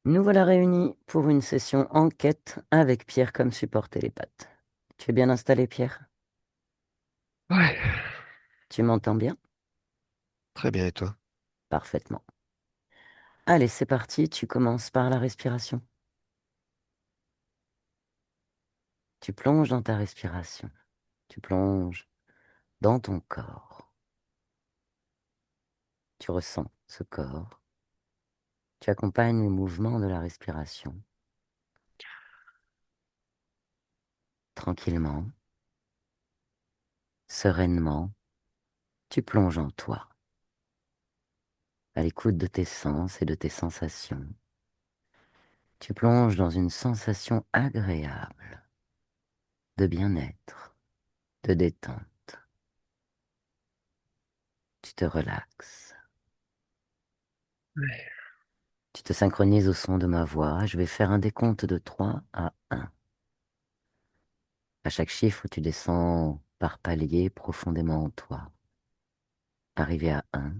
Nous voilà réunis pour une session enquête avec Pierre comme support télépathe. Tu es bien installé, Pierre? Ouais, Tu m'entends bien? très bien, et toi? Parfaitement. Allez, c'est parti, tu commences par la respiration. Tu plonges dans ta respiration. Tu plonges dans ton corps. Tu ressens ce corps. Tu accompagnes le mouvement de la respiration tranquillement, sereinement. Tu plonges en toi, à l'écoute de tes sens et de tes sensations. Tu plonges dans une sensation agréable de bien-être, de détente. Tu te relaxes. Ouais. Tu te synchronises au son de ma voix. Je vais faire un décompte de 3 à 1. À chaque chiffre, tu descends par palier profondément en toi. Arrivé à 1,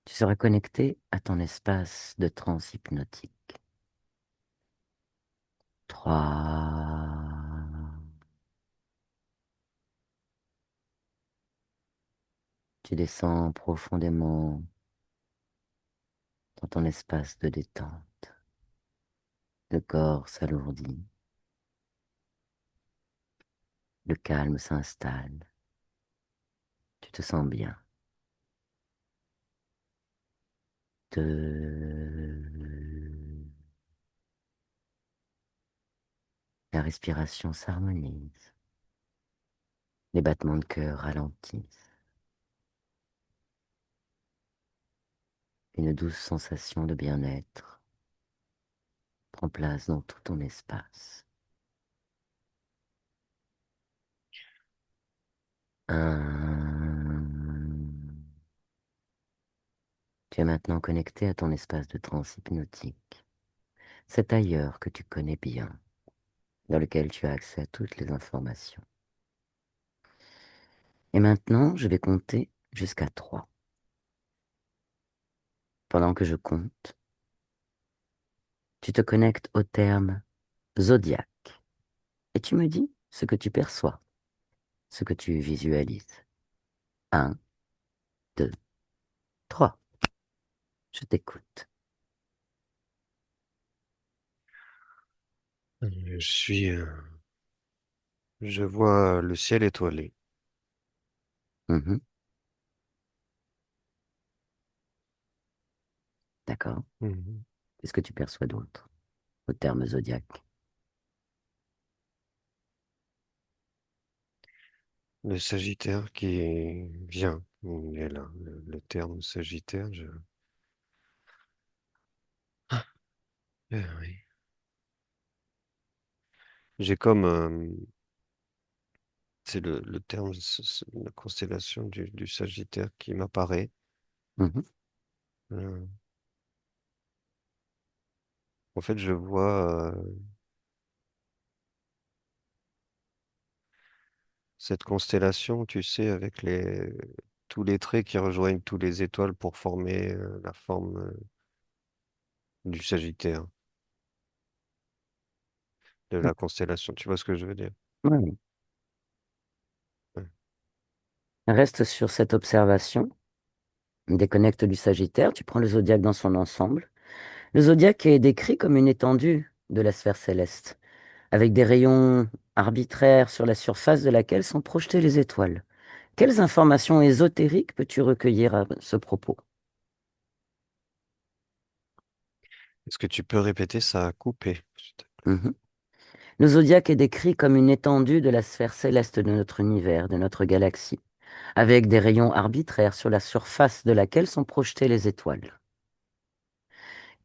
tu seras connecté à ton espace de transe hypnotique. 3. Tu descends profondément dans ton espace de détente. Le corps s'alourdit. Le calme s'installe. Tu te sens bien. 2. La respiration s'harmonise. Les battements de cœur ralentissent. Une douce sensation de bien-être prend place dans tout ton espace. 1. Tu es maintenant connecté à ton espace de transe hypnotique. C'est ailleurs que tu connais bien, dans lequel tu as accès à toutes les informations. Et maintenant, je vais compter jusqu'à 3. Pendant que je compte, tu te connectes au terme zodiaque et tu me dis ce que tu perçois, ce que tu visualises. 1, 2, 3. Je t'écoute. Je suis, je vois le ciel étoilé. Mhm. D'accord. Mhm. Qu'est-ce que tu perçois d'autre au terme zodiaque? Le Sagittaire qui vient, il est là. Le terme Sagittaire, oui. J'ai comme, c'est le terme, la constellation du Sagittaire qui m'apparaît. Mhm. Euh, En fait, je vois cette constellation, tu sais, avec tous les traits qui rejoignent tous les étoiles pour former la forme du Sagittaire, de la constellation. Tu vois ce que je veux dire? Ouais. Ouais. Reste sur cette observation. Déconnecte du Sagittaire, tu prends le zodiaque dans son ensemble. Le zodiaque est décrit comme une étendue de la sphère céleste, avec des rayons arbitraires sur la surface de laquelle sont projetées les étoiles. Quelles informations ésotériques peux-tu recueillir à ce propos? Est-ce que tu peux répéter? Ça a coupé. Mhm. Le zodiaque est décrit comme une étendue de la sphère céleste de notre univers, de notre galaxie, avec des rayons arbitraires sur la surface de laquelle sont projetées les étoiles.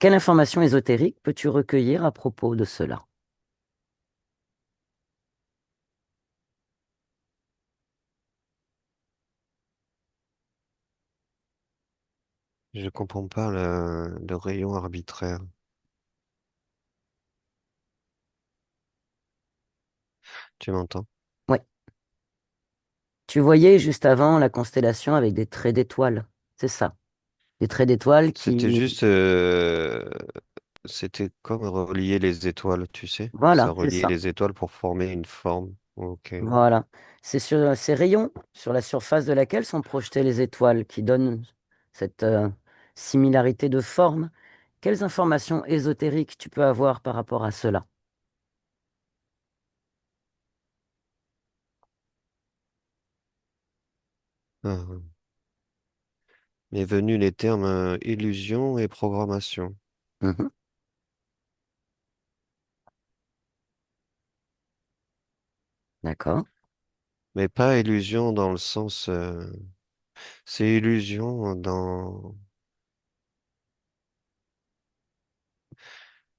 Quelle information ésotérique peux-tu recueillir à propos de cela? Je comprends pas le rayon arbitraire. Tu m'entends? Oui. Tu voyais juste avant la constellation avec des traits d'étoiles. C'est ça. Des traits d'étoiles C'était qui... juste c'était comme relier les étoiles, tu sais. Ça Voilà, c'est reliait ça. les étoiles pour former une forme. Ok. Voilà. C'est sur ces rayons sur la surface de laquelle sont projetées les étoiles qui donnent cette similarité de forme. Quelles informations ésotériques tu peux avoir par rapport à cela? Ah. M'est venu les termes illusion et programmation. Mhm. D'accord. Mais pas illusion dans le sens... c'est illusion dans...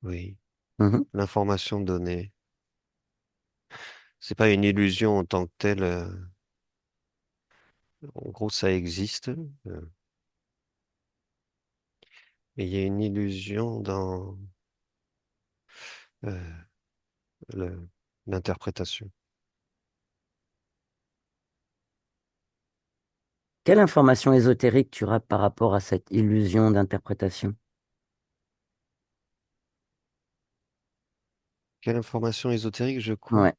Oui, Mhm. l'information donnée. C'est pas une illusion en tant que telle. En gros, ça existe. Mais il y a une illusion dans euh, le- l'interprétation. Quelle information ésotérique tu as par rapport à cette illusion d'interprétation? Quelle information ésotérique, je crois? Ouais.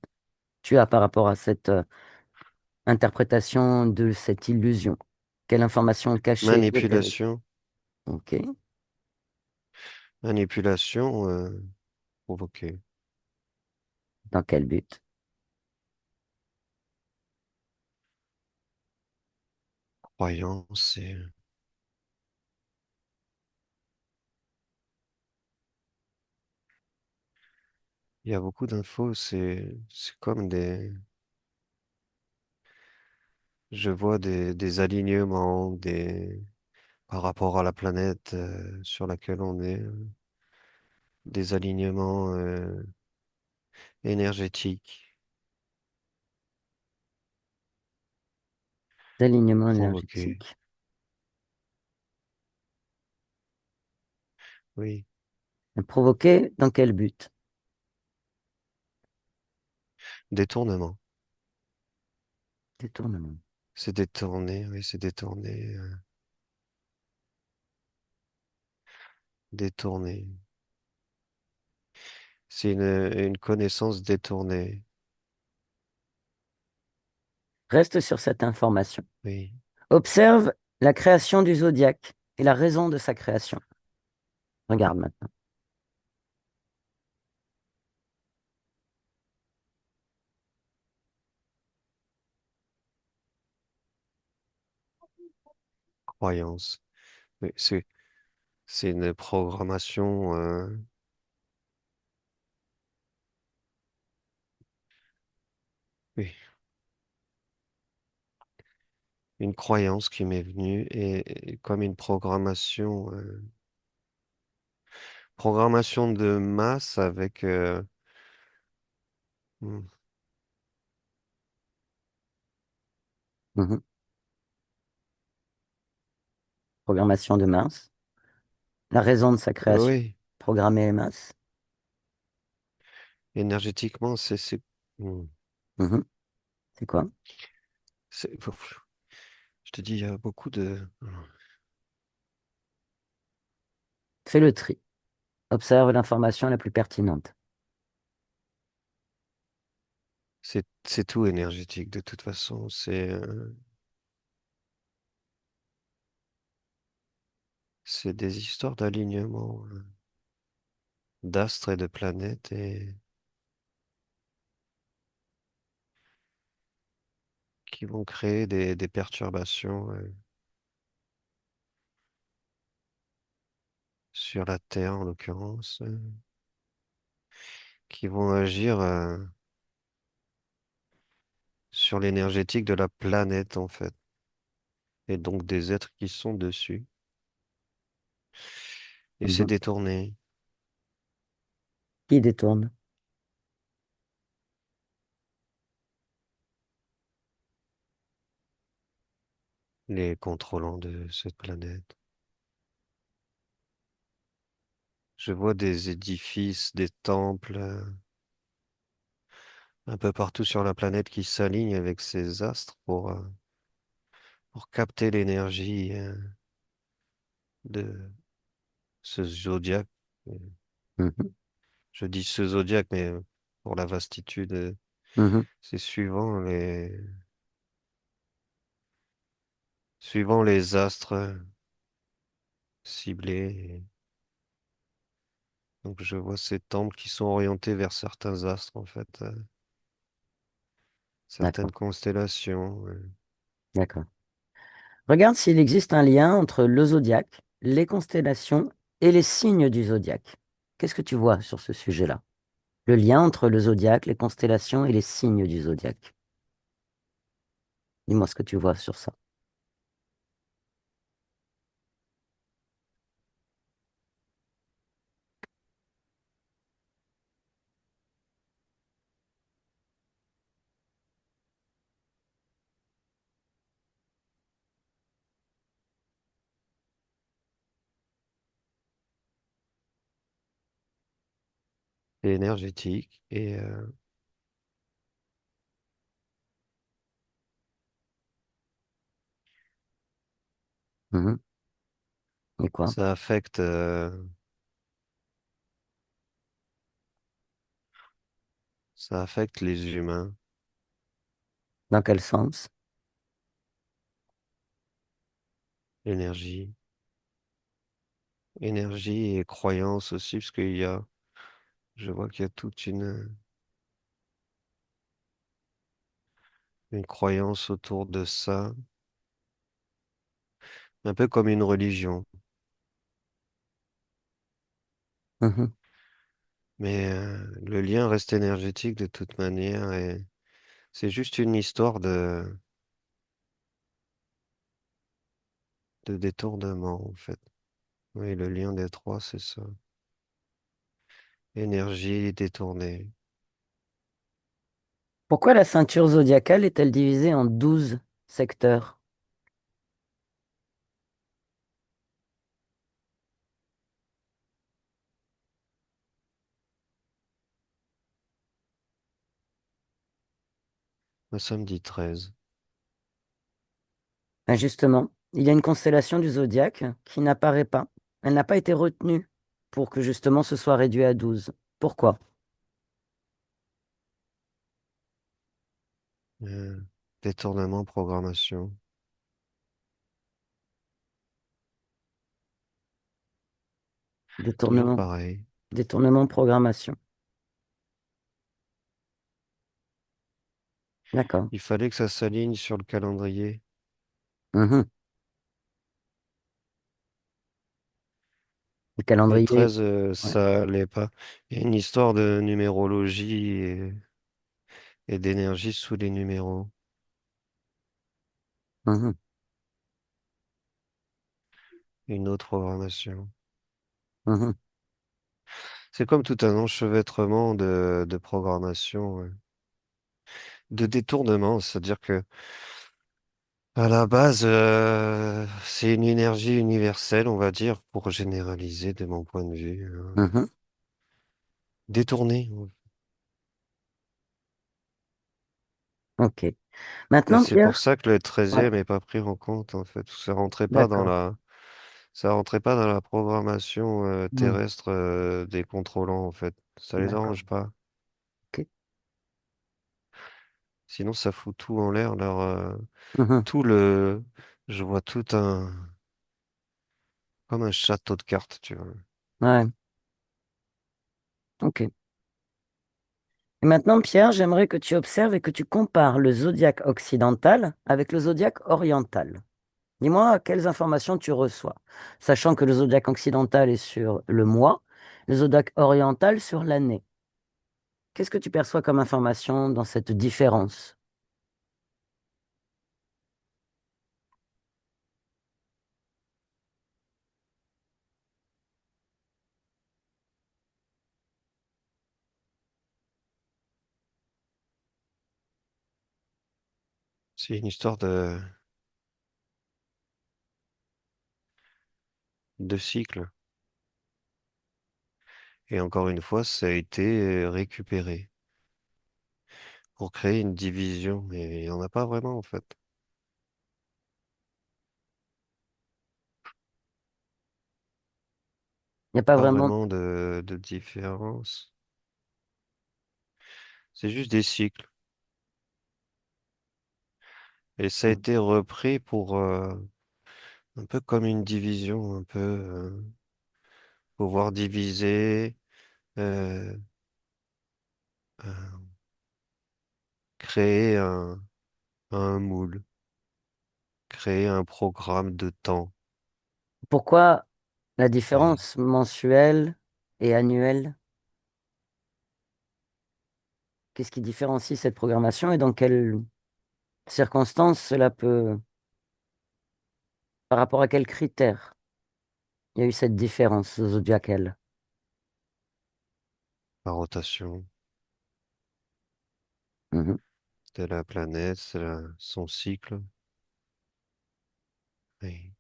Tu as par rapport à cette interprétation de cette illusion? Quelle information cachée ésotérique? Manipulation. Ok. Manipulation provoquée. Dans quel but? Croyance et... Il y a beaucoup d'infos. C'est comme des... Je vois des alignements, par rapport à la planète sur laquelle on est, des alignements énergétiques D'alignement provoqués. énergétique. Oui, Provoqué dans quel but? détournement. Détournement. C'est détourné, oui, c'est détourné, détourné. C'est une connaissance détournée. Reste sur cette information. Oui, Observe la création du zodiaque et la raison de sa création. Regarde maintenant. croyance. Oui, c'est une programmation, oui, une croyance qui m'est venue et comme une programmation, programmation de masse avec, hmm, Mhm. Programmation de Mars. La raison de sa création. oui, Programmer Mars. énergétiquement, hmm, Mhm. C'est quoi? ouf, je te dis, il y a beaucoup de, Fais le tri. Observe l'information la plus pertinente. c'est tout énergétique de toute façon. C'est des histoires d'alignement, d'astres et de planètes et qui vont créer des perturbations, sur la Terre en l'occurrence, qui vont agir, sur l'énergétique de la planète en fait, et donc des êtres qui sont dessus. Et c'est Mhm. détourné. Qui détourne? Les contrôlants de cette planète. Je vois des édifices, des temples, un peu partout sur la planète qui s'alignent avec ces astres pour capter l'énergie, de ce zodiaque. Mhm, Je dis ce zodiaque, mais pour la vastitude, mhm. c'est suivant les astres ciblés. Donc je vois ces temples qui sont orientés vers certains astres, en fait, certaines D'accord, constellations. d'accord. Regarde s'il existe un lien entre le zodiaque, les constellations et les signes du zodiaque. Qu'est-ce que tu vois sur ce sujet-là? Le lien entre le zodiaque, les constellations et les signes du zodiaque. Dis-moi ce que tu vois sur ça. C'est énergétique et Mhm. Et quoi? ça affecte, ça affecte les humains. Dans quel sens? Énergie, énergie et croyance aussi, parce je vois qu'il y a toute une croyance autour de ça, un peu comme une religion. Mhm. Mais le lien reste énergétique de toute manière et c'est juste une histoire de détournement, en fait. Oui, le lien des trois, c'est ça. Énergie détournée. Pourquoi la ceinture zodiacale est-elle divisée en 12 secteurs? Le samedi 13. Ben justement, il y a une constellation du zodiaque qui n'apparaît pas. Elle n'a pas été retenue pour que justement ce soit réduit à 12. Pourquoi? Euh, Détournement, programmation. Toujours Détournement, pareil. détournement, programmation. D'accord. Il fallait que ça s'aligne sur le calendrier. Mhm. Le Et le calendrier. 13, Ouais. ça allait pas. Il y a une histoire de numérologie et d'énergie sous les numéros. Mhm. Une autre programmation. Mhm. C'est comme tout un enchevêtrement de programmation, de détournement. C'est-à-dire que à la base, c'est une énergie universelle, on va dire, pour généraliser de mon point de vue. Mhm. Détournée. Ok. Et Maintenant, c'est pour Pierre. ça que le Ouais. treizième n'est pas pris en compte, en fait. D'accord. Ça rentrait pas dans la programmation Mhm. terrestre des contrôlants, en fait. Ça les D'accord. arrange pas. Ok. Sinon, ça fout tout en l'air. Mhm. Tout le, je vois comme un château de cartes, tu vois. Ouais. Ok. Et maintenant, Pierre, j'aimerais que tu observes et que tu compares le zodiaque occidental avec le zodiaque oriental. Dis-moi quelles informations tu reçois, sachant que le zodiaque occidental est sur le mois, le zodiaque oriental sur l'année. Qu'est-ce que tu perçois comme information dans cette différence? C'est une histoire de cycle. Et encore une fois, ça a été récupéré pour créer une division. Et il n'y en a pas vraiment, en fait. Il n'y a pas Pas vraiment. vraiment de différence. C'est juste des cycles. Et ça a été repris pour un peu comme une division, un peu pouvoir diviser, euh, euh, créer un moule, créer un programme de temps. Pourquoi la Et différence mensuelle et annuelle? Qu'est-ce qui différencie cette programmation et dans quelles circonstances cela peut, par rapport à quels critères il y a eu cette différence zodiacale? la rotation Mhm. de la planète, son cycle. Et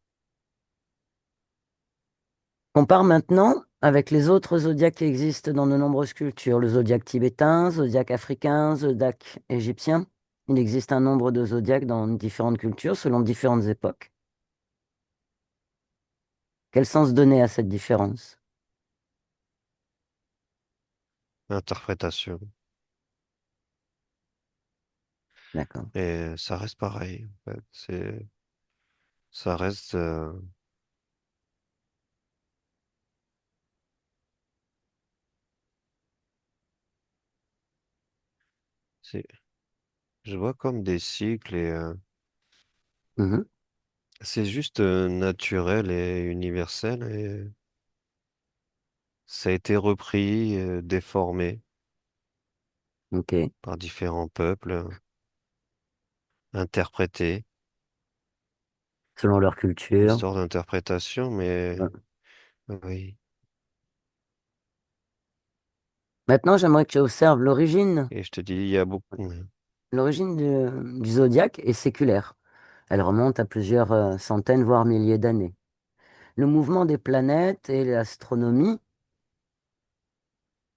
Compare maintenant avec les autres zodiaques qui existent dans de nombreuses cultures, le zodiaque tibétain, zodiaque africain, zodiaque égyptien. Il existe un nombre de zodiaques dans différentes cultures selon différentes époques. Quel sens donner à cette différence? interprétation. D'accord. Et ça reste pareil, en fait. Ça reste, c'est, je vois comme des cycles et Mhm. c'est juste naturel et universel et ça a été repris, déformé Ok. par différents peuples, interprété, Selon leur culture. histoire d'interprétation, mais Ouais. oui. Maintenant, j'aimerais que tu observes l'origine. Et je te dis, il y a beaucoup. L'origine du zodiaque est séculaire. Elle remonte à plusieurs centaines, voire milliers d'années. Le mouvement des planètes et l'astronomie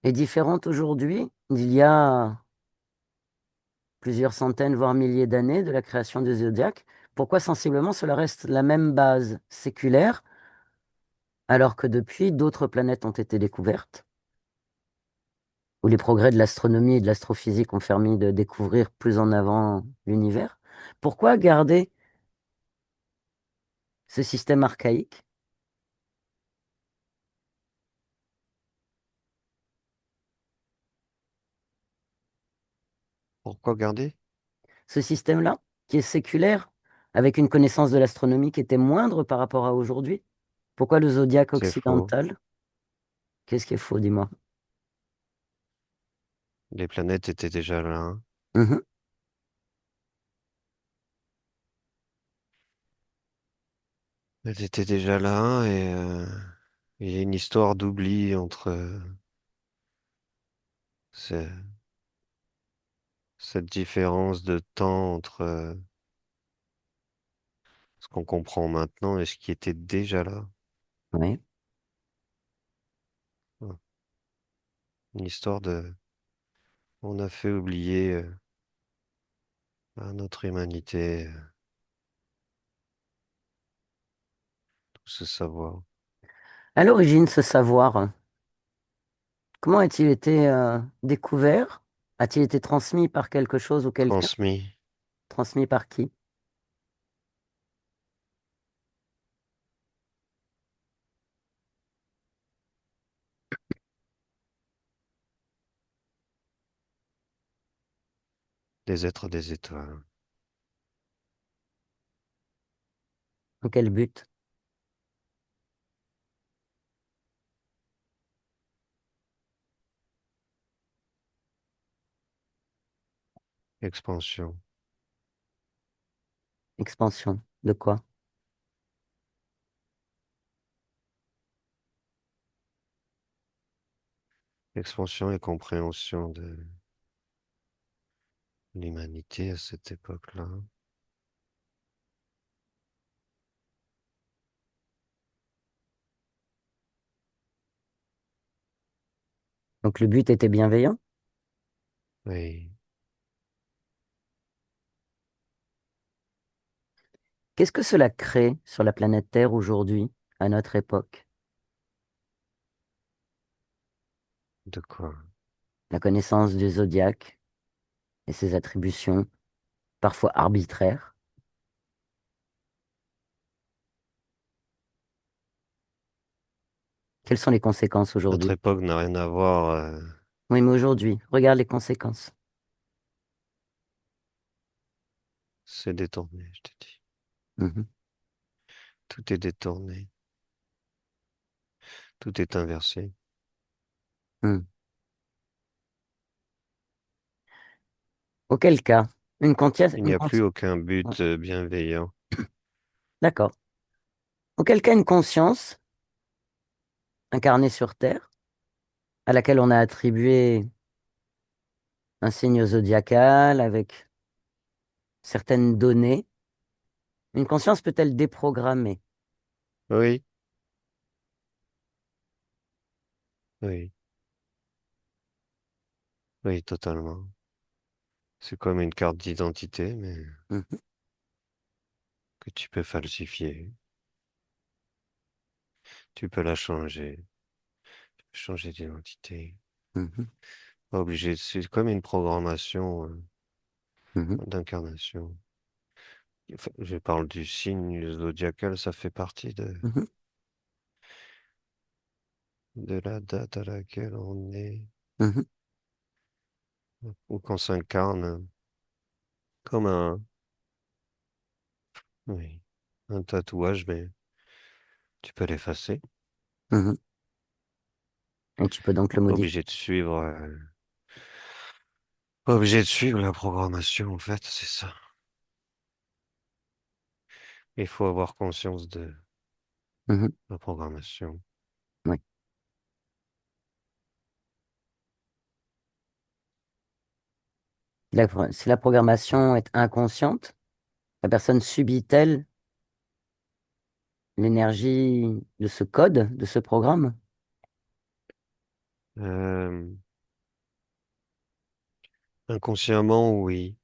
est différente aujourd'hui d'il y a plusieurs centaines, voire milliers d'années de la création du zodiaque. Pourquoi sensiblement cela reste la même base séculaire alors que depuis d'autres planètes ont été découvertes, où les progrès de l'astronomie et de l'astrophysique ont permis de découvrir plus en avant l'univers? Pourquoi garder ce système archaïque, Pourquoi garder? ce système-là, qui est séculaire, avec une connaissance de l'astronomie qui était moindre par rapport à aujourd'hui? Pourquoi le zodiaque C'est faux. occidental? Qu'est-ce qui est faux, dis-moi? Les planètes étaient déjà là, hein. Mhm. Elles étaient déjà là et il y a une histoire d'oubli entre ce- cette différence de temps entre ce qu'on comprend maintenant et ce qui était déjà là. Oui. Ouais. Une histoire de... On a fait oublier à notre humanité tout ce savoir À l'origine, ce savoir, comment a-t-il été découvert? A-t-il été transmis par quelque chose ou quelqu'un? transmis Transmis par qui? des êtres des étoiles. Dans quel but? Expansion. Expansion. De quoi? Expansion et compréhension de l'humanité à cette époque-là. Donc le but était bienveillant. Oui. Qu'est-ce que cela crée sur la planète Terre aujourd'hui, à notre époque? De quoi? La connaissance du zodiaque et ses attributions, parfois arbitraires. Quelles sont les conséquences Notre aujourd'hui? époque n'a rien à voir. Oui, mais aujourd'hui, regarde les conséquences. C'est détourné, je te dis. Mhm, Tout est détourné. Tout est inversé. mhm. Auquel cas, une conscience... Il n'y a plus aucun but bienveillant. D'accord. Auquel cas, une conscience incarnée sur Terre, à laquelle on a attribué un signe zodiacal avec certaines données, une conscience peut-elle déprogrammer? Oui, oui, oui, totalement. C'est comme une carte d'identité, mais Mhm, que tu peux falsifier. Tu peux la changer. Changer d'identité. mhm, Pas obligé. C'est comme une programmation mhm, d'incarnation. Enfin, je parle du signe zodiacal, ça fait partie mhm, de la date à laquelle on est, mhm, ou qu'on s'incarne comme oui, un tatouage, mais tu peux l'effacer. mhm. Et tu peux donc le Pas modifier. obligé de suivre, pas obligé de suivre la programmation, en fait, c'est ça. Il faut avoir conscience de Mhm, la programmation. oui. Si la programmation est inconsciente, la personne subit-elle l'énergie de ce code, de ce programme? Euh, inconsciemment, oui,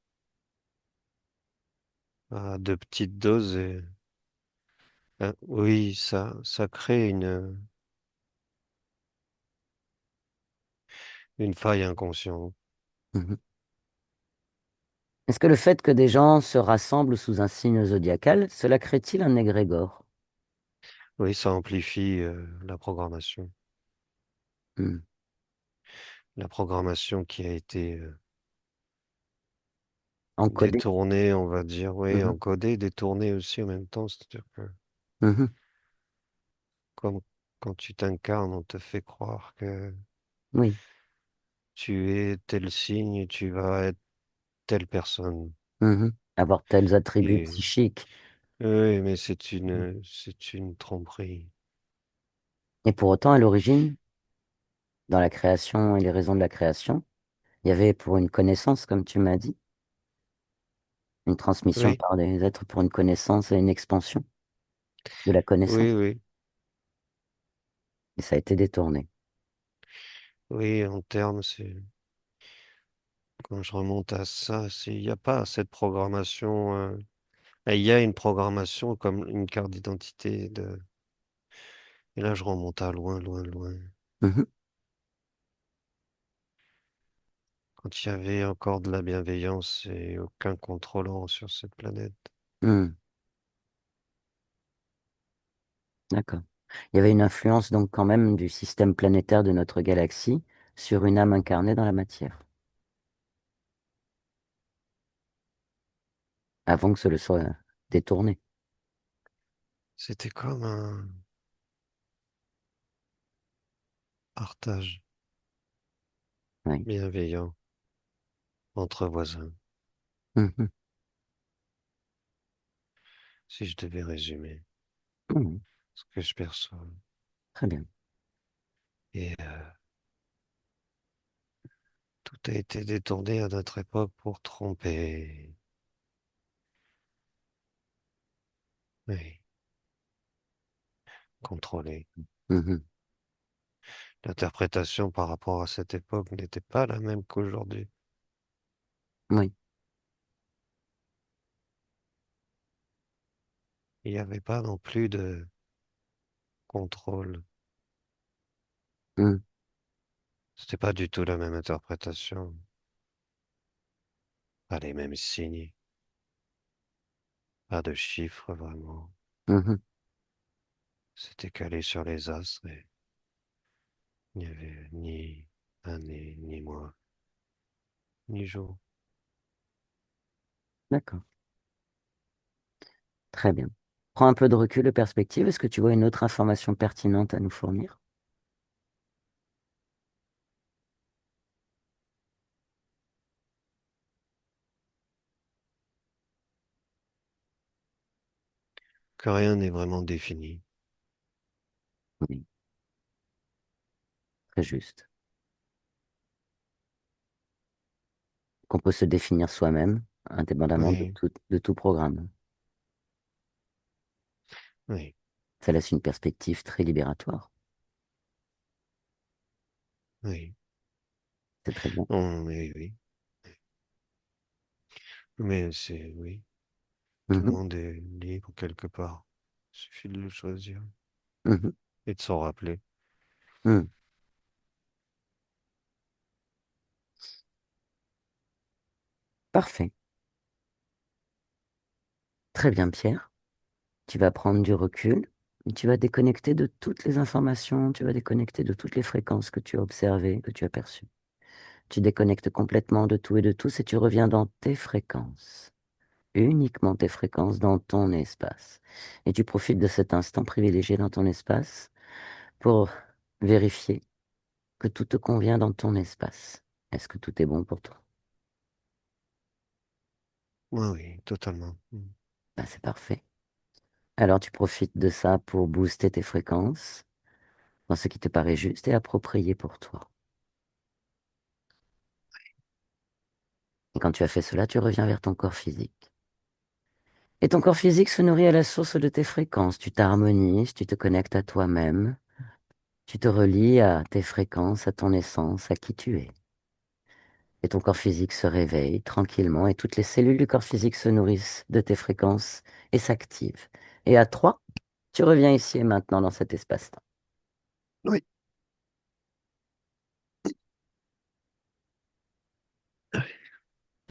à de petites doses, oui, ça crée une faille inconsciente. Mhm. Est-ce que le fait que des gens se rassemblent sous un signe zodiacal, cela crée-t-il un égrégore? Oui, ça amplifie la programmation. Hmm. La programmation qui a été Encodé? détournée, on va dire, oui, Mhm, encodée, détournée aussi en même temps. C'est-à-dire que mhm. comme quand tu t'incarnes, on te fait croire que Oui. tu es tel signe et tu vas être telle personne. Mhm. Avoir tels attributs Et psychiques. oui, mais c'est une tromperie. Et pour autant, à l'origine, dans la création et les raisons de la création, il y avait pour une connaissance, comme tu m'as dit, une transmission Oui, par des êtres pour une connaissance et une expansion de la oui, connaissance. oui, Et ça a été détourné. oui, en termes, quand je remonte à ça, il n'y a pas cette programmation. Il y a une programmation comme une carte d'identité et là, je remonte à loin, loin, loin. Mhm. Quand il y avait encore de la bienveillance et aucun contrôlant sur cette planète. Hmm. D'accord. Il y avait une influence donc quand même du système planétaire de notre galaxie sur une âme incarnée dans la matière, avant que ce le soit détourné. C'était comme un partage Oui. bienveillant entre voisins, Mhm. si je devais résumer Mhm. ce que je perçois. Très bien. Et tout a été détourné à notre époque pour tromper, oui, contrôler. Mhm. L'interprétation par rapport à cette époque n'était pas la même qu'aujourd'hui. Oui. Il n'y avait pas non plus de contrôle Mhm. C'était pas du tout la même interprétation, pas les mêmes signes, pas de chiffres vraiment. Mhm. C'était calé sur les astres et il n'y avait ni année, ni mois, ni jour. D'accord, très bien. Prends un peu de recul de perspective. Est-ce que tu vois une autre information pertinente à nous fournir? Que rien n'est vraiment défini. Oui, très juste. Qu'on peut se définir soi-même, indépendamment Oui, de tout programme. oui, Ça laisse une perspective très libératoire. oui. C'est très bien. Oui, oui. Mais c'est, oui, tout le Mhm, monde est libre quelque part. Il suffit de le choisir mhm, et de s'en rappeler. mhm. Parfait. Très bien, Pierre. Tu vas prendre du recul. Tu vas déconnecter de toutes les informations. Tu vas déconnecter de toutes les fréquences que tu as observées, que tu as perçues. Tu déconnectes complètement de tout et de tous et tu reviens dans tes fréquences. Uniquement tes fréquences dans ton espace. Et tu profites de cet instant privilégié dans ton espace pour vérifier que tout te convient dans ton espace. Est-ce que tout est bon pour toi? Oui, oui, totalement. Ben, c'est parfait. Alors tu profites de ça pour booster tes fréquences dans ce qui te paraît juste et approprié pour toi. Et quand tu as fait cela, tu reviens vers ton corps physique. Et ton corps physique se nourrit à la source de tes fréquences. Tu t'harmonises, tu te connectes à toi-même, tu te relis à tes fréquences, à ton essence, à qui tu es. Et ton corps physique se réveille tranquillement et toutes les cellules du corps physique se nourrissent de tes fréquences et s'activent. Et à 3, tu reviens ici et maintenant dans cet espace-temps. Oui.